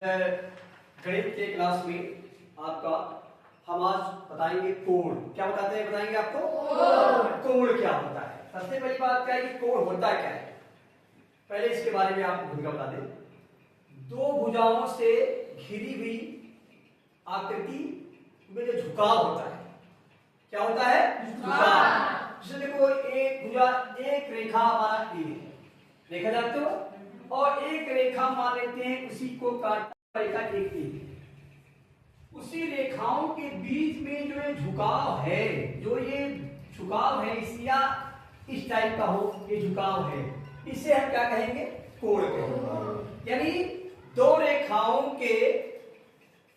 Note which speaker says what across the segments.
Speaker 1: गणित के क्लास में आपका हम आज बताएंगे कोण। क्या बताते हैं, बताएंगे आपको कोण क्या होता है। सबसे पहली बात क्या है कि कोण होता क्या है, पहले इसके बारे में आपको भूमिका बता दें। दो भुजाओं से घिरी हुई आकृति में जो झुकाव होता है, क्या होता है, झुकाव। जैसे देखो एक भुजा, एक रेखा हमारा ए रेखा जानते हो, और एक रेखा मान लेते हैं उसी को काटता रेखा एक ए। उसी रेखाओं के बीच में जो ये झुकाव है, जो ये झुकाव है इस या इस टाइप का हो, ये झुकाव है, इसे हम क्या कहेंगे, कोण कहेंगे। यानी दो रेखाओं के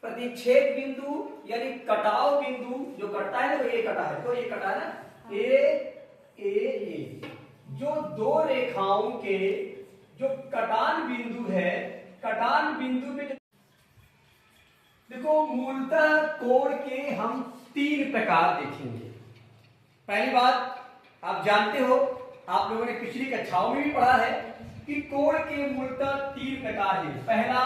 Speaker 1: प्रतिच्छेद बिंदु यानी कटाव बिंदु जो कटता है ना, तो ये कटा है, तो ये कटा है ना, ए जो दो रेखाओं के जो कटान बिंदु है, कटान बिंदु में देखो मूलतः कोण के हम तीन प्रकार देखेंगे। पहली बात आप जानते हो, आप लोगों ने पिछली कक्षाओं में भी पढ़ा है कि कोण के मूलतः तीन प्रकार हैं। पहला,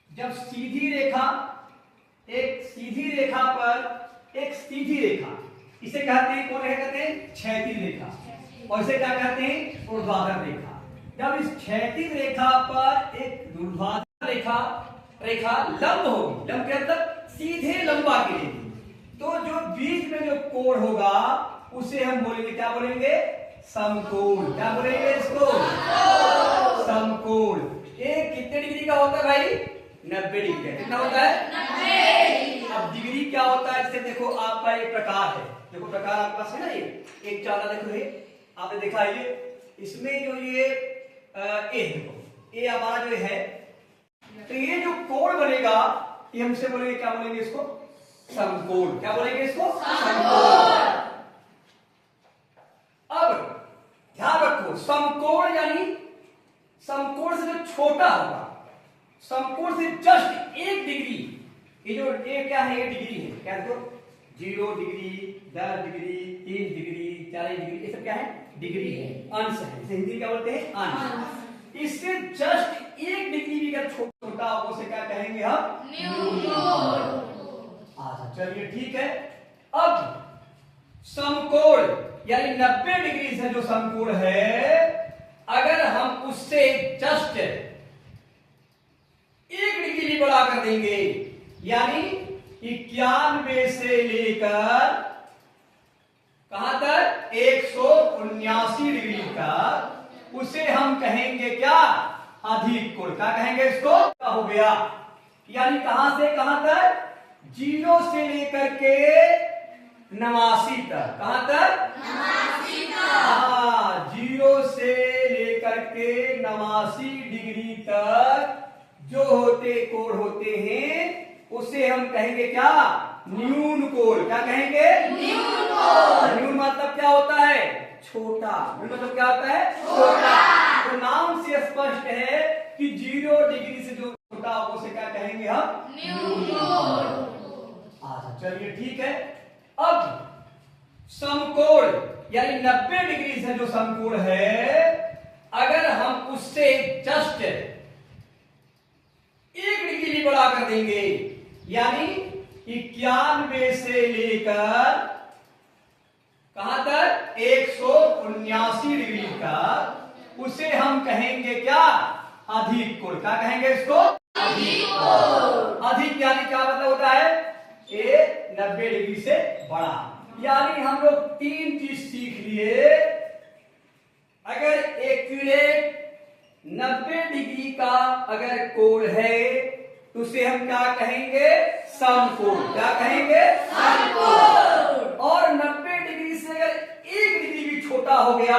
Speaker 1: जब सीधी रेखा, एक सीधी रेखा पर एक सीधी रेखा, इसे कहते हैं कौन रेखा कहते हैं, क्षैतिज रेखा, और इसे क्या कहते हैं, ऊर्ध्वाधर रेखा। जब इस क्षैतिज रेखा पर एक ऊर्ध्वाधर रेखा लंब होगी, लंब के मतलब सीधे लंबा गिरेगी, तो जो बीच में जो कोण होगा उसे हम बोलेंगे, क्या बोलेंगे, समकोण। क्या बोलेंगे इसको, समकोण। ये कितने डिग्री का होता है भाई, 90 डिग्री। कितना होता है, 90। अब डिग्री क्या होता है, इससे देखो आपका एक प्रकार है, देखो प्रकार आपके पास है ना, ये एक चाला देखो, ये आपने देखा ये, इसमें जो ये ए देखो, ए हमारा जो है, तो ये जो कोण बनेगा ये हमसे बोलेंगे, क्या बोलेंगे इसको, समकोण। क्या बोलेंगे इसको, समकोण। अब ध्यान रखो, समकोण यानी समकोण से जो छोटा होगा, समकोण से जस्ट 1 डिग्री, ये जो ए क्या है, ये डिग्री है, क्या देखो 0 डिग्री, 10 डिग्री, 3 डिग्री, 40 डिग्री, ये सब क्या है, डिग्री है, अंश है। इसे हिंदी क्या बोलते हैं, अंश। इससे जस्ट 1 डिग्री भी अगर छोटा हो उसे क्या कहेंगे हम, न्यूनकोण। अच्छा चलिए ठीक है। अब समकोण यानी 90 डिग्री से जो समकोण है, अगर हम उससे जस्ट 1 डिग्री भी बढ़ा कर देंगे, यानी 91 से लेकर कहां तक, 179 डिग्री तक, उसे हम कहेंगे क्या, अधिक कोण। क्या कहेंगे इसको, क्या हो गया, यानी कहां से कहां तक, 0 से लेकर के 89 तक। कहां तक, 89 तक। 0 से लेकर के 89 डिग्री तक जो होते कोण होते हैं उसे हम कहेंगे क्या, न्यून कोण। क्या कहेंगे, न्यून कोण। न्यून मतलब क्या होता है, छोटा। न्यून मतलब क्या होता है, छोटा। तो नाम से स्पष्ट है कि 0 डिग्री से जो छोटा हो उसे क्या कहेंगे हम, न्यून कोण। अच्छा चलिए ठीक है। अब समकोण यानी 90 डिग्री से जो समकोण है, अगर हम उससे जस्ट 1 डिग्री भी बढ़ा कर देंगे, यानी 91 से लेकर कहां तक, 179 डिग्री तक, उसे हम कहेंगे क्या, अधिक कोण। क्या कहेंगे इसको, अधिक कोण। अधिक यानी क्या मतलब होता है, ये 90 डिग्री से बड़ा। यानी हम लोग 3 चीज सीख लिए। अगर एक्यूरेट 90 डिग्री का अगर कोण है तो उसे हम क्या कहेंगे, समकोण। क्या कहेंगे, समकोण। और 90 डिग्री से अगर 1 डिग्री भी छोटा हो गया,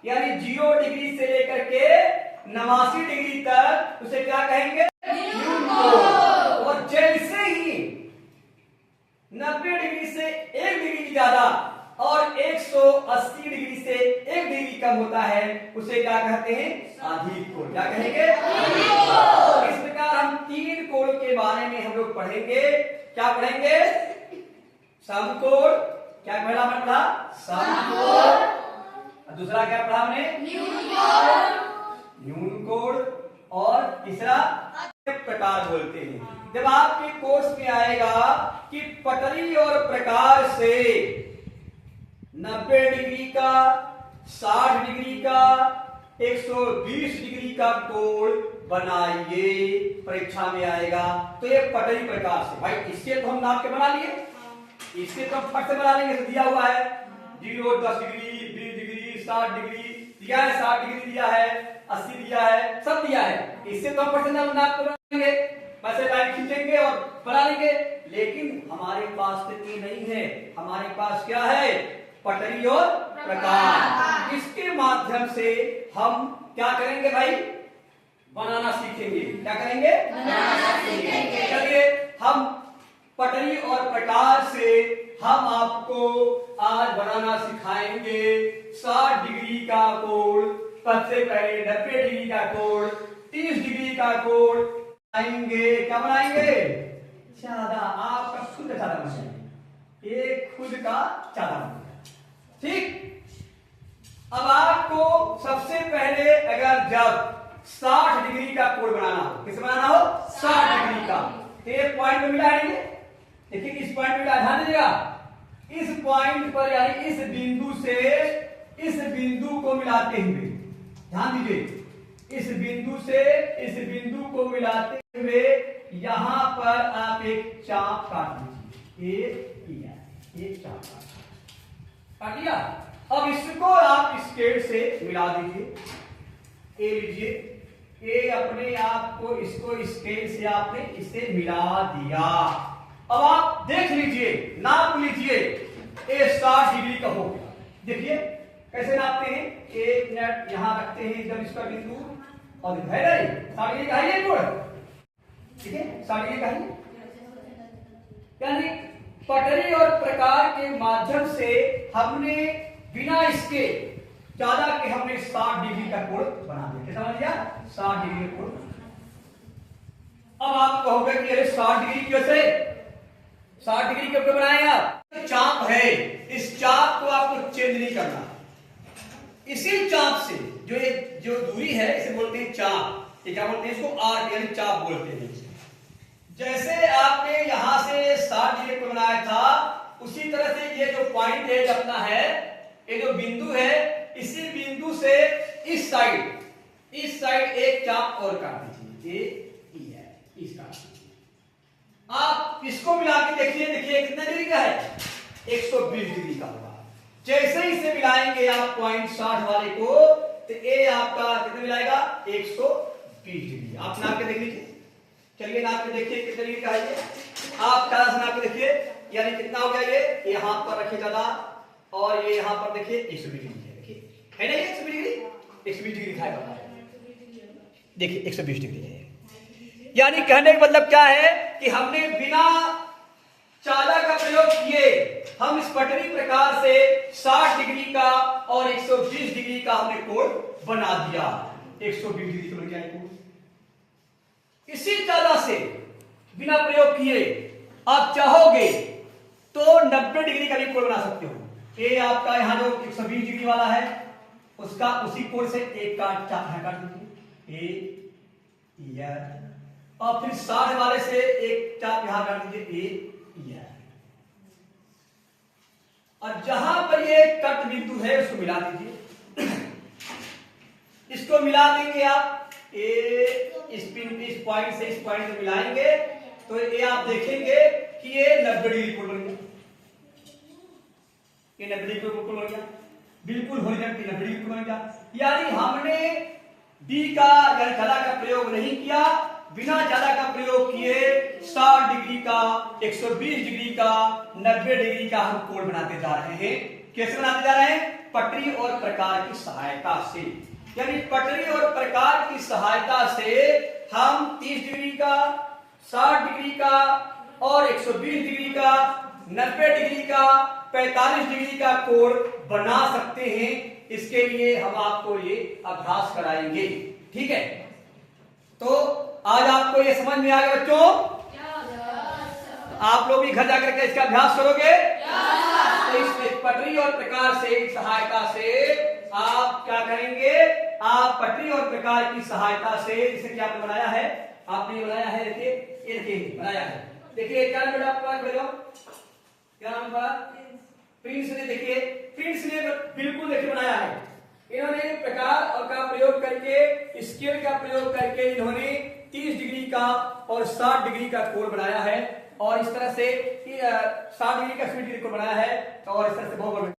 Speaker 1: यानी 0 डिग्री से लेकर के 89 डिग्री तक, उसे क्या कहेंगे, न्यून कोण। और जैसे ही 90 डिग्री से 1 डिग्री ज्यादा और 180 डिग्री से 1 डिग्री कम होता है, उसे क्या कहते हैं, अधिक कोण। क्या कहेंगे, अधिक कोण। इस प्रकार हम 3 कोण के बारे में हम लोग पढ़ेंगे। क्या पढ़ेंगे, समकोण, क्या पहला पढ़ा, समकोण, दूसरा क्या पढ़ा हमने, न्यून कोण, और तीसरा प्रकार बोलते हैं। जब आपके कोर्स में आएगा कि पटरी और प्रकार से 90 डिग्री का, 60 डिग्री का, 120 डिग्री का कोण बनाइए, परीक्षा में आएगा, तो ये पटरी प्रकार से। भाई इससे तो हम नाप के बना लिए, इससे तो हम फट से बना लेंगे, दिया हुआ है 0, 10 डिग्री, 20 डिग्री, 60 डिग्री दिया है, 60 डिग्री दिया है, 80 दिया है, सब दिया है। इससे तो हम फट से नाप के बना लेंगे, वैसे लाइन खींचेंगे और बना लेंगे। लेकिन हमारे पास तो ये नहीं है, हमारे पास क्या है? पटरी और प्रकार। इसके माध्यम से हम क्या करेंगे भाई? बनाना सीखेंगे। क्या करेंगे? बनाना सीखेंगे। चलिए हम पटरी और प्रकार से हम आपको आज बनाना सिखाएंगे 60 डिग्री का कोण, सबसे पहले 90 डिग्री का कोण, 30 डिग्री का कोण बनाएंगे। क्या बनाएंगे? चादा। आपका खुद का चादा बनाएंगे, एक खुद का चादा बनाएंगे। ठीक। अब आपको सबसे पहले अगर जब 60 डिग्री का कोण बनाना हो, किस बनाना हो? 60 डिग्री का। तो एक पॉइंट में मिला है, देखिए इस पॉइंट में ध्यान दीजिएगा, इस पॉइंट पर यानी इस बिंदु से इस बिंदु को मिलाते हुए, ध्यान दीजिए, इस बिंदु से इस बिंदु को मिलाते हुए यहां पर आप एक चाप काट लीजिए, एक चाप काट लिया। अब इसको आप स्केल से मिला दीजिए, ए लीजिए, ए अपने आप को इसको स्केल से आपने इसे मिला दिया। अब आप देख लीजिए, नाप लीजिए, ए 60 डिग्री का हो गया। देखिए कैसे नापते हैं, एक मिनट यहां रखते हैं एकदम इसका बिंदु, और है नहीं 60 डिग्री का है कोण, ठीक है, 60 डिग्री का है। यानी पटरी और प्रकार के माध्यम से हमने बिना इसके ज्यादा के हमने 60 डिग्री का कोण बना दिया। क्या समझ लिया? 60 डिग्री का कोण। अब आप कहोगे कि अरे 60 डिग्री कैसे, 60 डिग्री क्यों बनाए आप? चाप है, इस चाप को आपको चेंज नहीं करना। इसी चाप से जो दूरी है इसे बोलते हैं चाप। ये क्या बोलते हैं? इसको आर्क यानी चाप बोलते हैं। जैसे आपने यहां से 60 डिग्री को बनाया था, उसी तरह से ये जो पॉइंट है अपना है, ये जो बिंदु है, इसी बिंदु से इस साइड एक चाप और काट दीजिए, इसका आप इसको मिला के देखिए, कितने डिग्री का है? 120 डिग्री का होगा। जैसे ही इसे मिलाएंगे आप पॉइंट 60 वाले को, तो ए आपका कितने मिलाएगा? 120 डिग्री। आप नाप के देख लीजिए, चलिए नाप के देखिए कितने डिग्री का है ये। आप चार से नाप के देखिए, यानी कितना हो गया ये यहां पर रखे ज्यादा, और ये यहां पर देखिए 120 डिग्री है, देखिए है ना, ये 120 डिग्री, 120 डिग्री दिखाएगा, देखिए 120 डिग्री है। यानी कहने का मतलब क्या है कि हमने बिना चादा का प्रयोग किए हम इस पटरी प्रकार से 60 डिग्री का और 120 डिग्री का हमने कोण बना दिया। 120 डिग्री का बन गया कोण। इसी चादा से बिना प्रयोग किए आप चाहोगे तो 90 डिग्री का भी कोण बना सकते हो। ये आपका यहाँ जो 120 डिग्री वाला है, उसका उसी कोण से एक काट दीजिए, और फिर 60 वाले से एक चाप यहां काट दीजिए, और जहां पर ये कट बिंदु है उसको मिला दीजिए। इसको मिला देंगे आप, इस पॉइंट से इस पॉइंट से मिलाएंगे तो ये आप देखेंगे कि ये 90 डिग्री कोण बन गया, ये 90 डिग्री कोण बन गया, बिल्कुल हॉरिजॉन्टल 90 डिग्री कोण बन गया। यानी हमने डी का यानी ज्यादा का प्रयोग नहीं किया, बिना ज्यादा का प्रयोग किए 60 डिग्री का, 120 डिग्री का, 90 डिग्री का हम कोण बनाते जा रहे हैं। कैसे बनाते जा रहे हैं? पटरी और प्रकार की सहायता से। यानी पटरी और प्रकार की सहायता से हम 30 डिग्री का, 60 डिग्री का और 120 डिग्री का, 90 डिग्री का, 45 डिग्री का कोण बना सकते हैं। इसके लिए हम आपको ये अभ्यास कराएंगे, ठीक है? तो आज आपको ये समझ में आ गया बच्चों? आप लोग भी घर जाकर के इसका अभ्यास करोगे? तो इस पटरी और प्रकार से सहायता से आप क्या करेंगे? आप पटरी और प्रकार की सहायता से, जिसे कि आपने बनाया है आपने बनाया है, देखिए ये देखिए बनाया है। देखिए क्या बेटा आपका क्या नाम पड़ा? प्रिंस ने, देखिए प्रिंस ने बिल्कुल देखिए बनाया है। इन्होंने प्रकार और का प्रयोग करके, स्केल का प्रयोग करके इन्होंने 30 डिग्री का और 60 डिग्री का कोण बनाया है और इस तरह से 60 डिग्री का 60 डिग्री कोण बनाया है और इस तरह से बहुत